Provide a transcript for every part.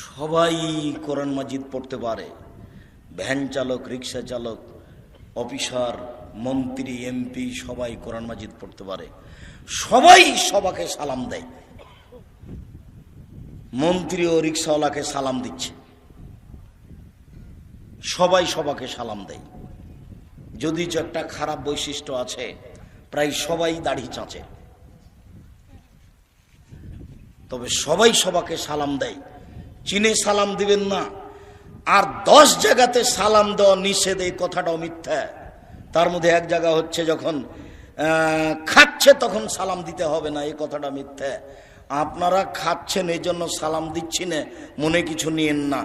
সবাই কোরআন মাজিদ পড়তে পারে, ভ্যান চালক, রিক্সা চালক, অফিসার, মন্ত্রী, এমপি সবাই কোরআন মাজিদ পড়তে পারে। সবাই সবাকে সালাম দেয়। মন্ত্রী ও রিক্সাওয়ালাকে সালাম দিচ্ছে, সবাই সবাকে সালাম দেয়। যদি একটা খারাপ বৈশিষ্ট্য আছে, প্রায় সবাই দাড়ি চাঁচে, তবে সবাই সবাকে সালাম দেয়। চীনে সালাম দিবেন না, আর 10 জায়গাতে সালাম দেওয়া নিষেধ, এই কথাটাও মিথ্যা। তার মধ্যে এক জায়গা হচ্ছে যখন খাচ্ছে তখন সালাম দিতে হবে না, এই কথাটা মিথ্যা। আপনারা খাচ্ছেন এই জন্য সালাম দিচ্ছি না, মনে কিছু নিয়েন না।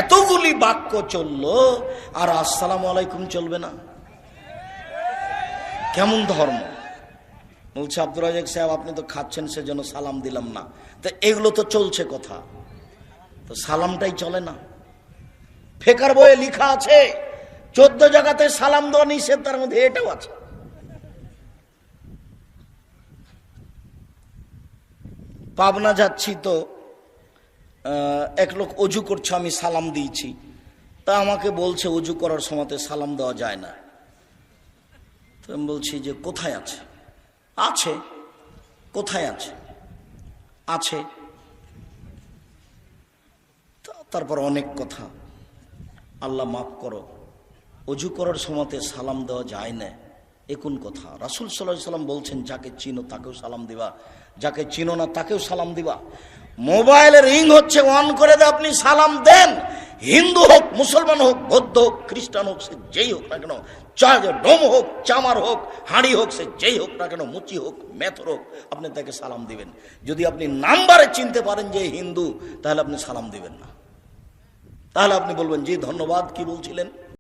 এতগুলি বাক্য চললো আর আসসালামু আলাইকুম চলবে না? কেমন ধর্ম? বলছে আব্দুর রাজাক সাহেব আপনি তো খাচ্ছেন সেজন্য সালাম দিলাম না। তো এগুলো তো চলছে কথা, তো সালামটাই চলে না। ফেকার বইয়ে লেখা আছে 14 জায়গাতে সালাম দেওয়া নিষেধ, তার মধ্যে এটাও আছে। পাবনা যাচ্ছি তো এক লোক অজু করছে, আমি সালাম দিয়েছি, তা আমাকে বলছে অজু করার সময়তে সালাম দেওয়া যায় না। তো আমি বলছি যে কোথায় আছে? আছে। কোথায় আছে? আছে। তারপর অনেক কথা। আল্লাহ মাফ করো, অজু করার সময়তে সালাম দেওয়া যায় না, এ কোন কথা? রাসূল সাল্লাল্লাহু আলাইহি ওয়াসাল্লাম বলছেন যাকে চিনো তাকেও সালাম দিবা, যাকে চিনো না তাকেও সালাম দিবা। মোবাইলের রিং হচ্ছে, অন করে দে, আপনি সালাম দেন। হিন্দু হোক, মুসলমান হোক, বৌদ্ধ হোক, খ্রিস্টান হোক, সে যেই হোক না কেন, ডোম হোক, চামার হোক, হাঁড়ি হোক, সে যেই হোক না কেন, মুচি হোক, মেথর হোক, আপনি তাকে সালাম দিবেন। যদি আপনি নাম্বারে চিনতে পারেন যে হিন্দু, তাহলে আপনি সালাম দিবেন না। তাহলে আপনি বলবেন জি ধন্যবাদ, কি বলছিলেন?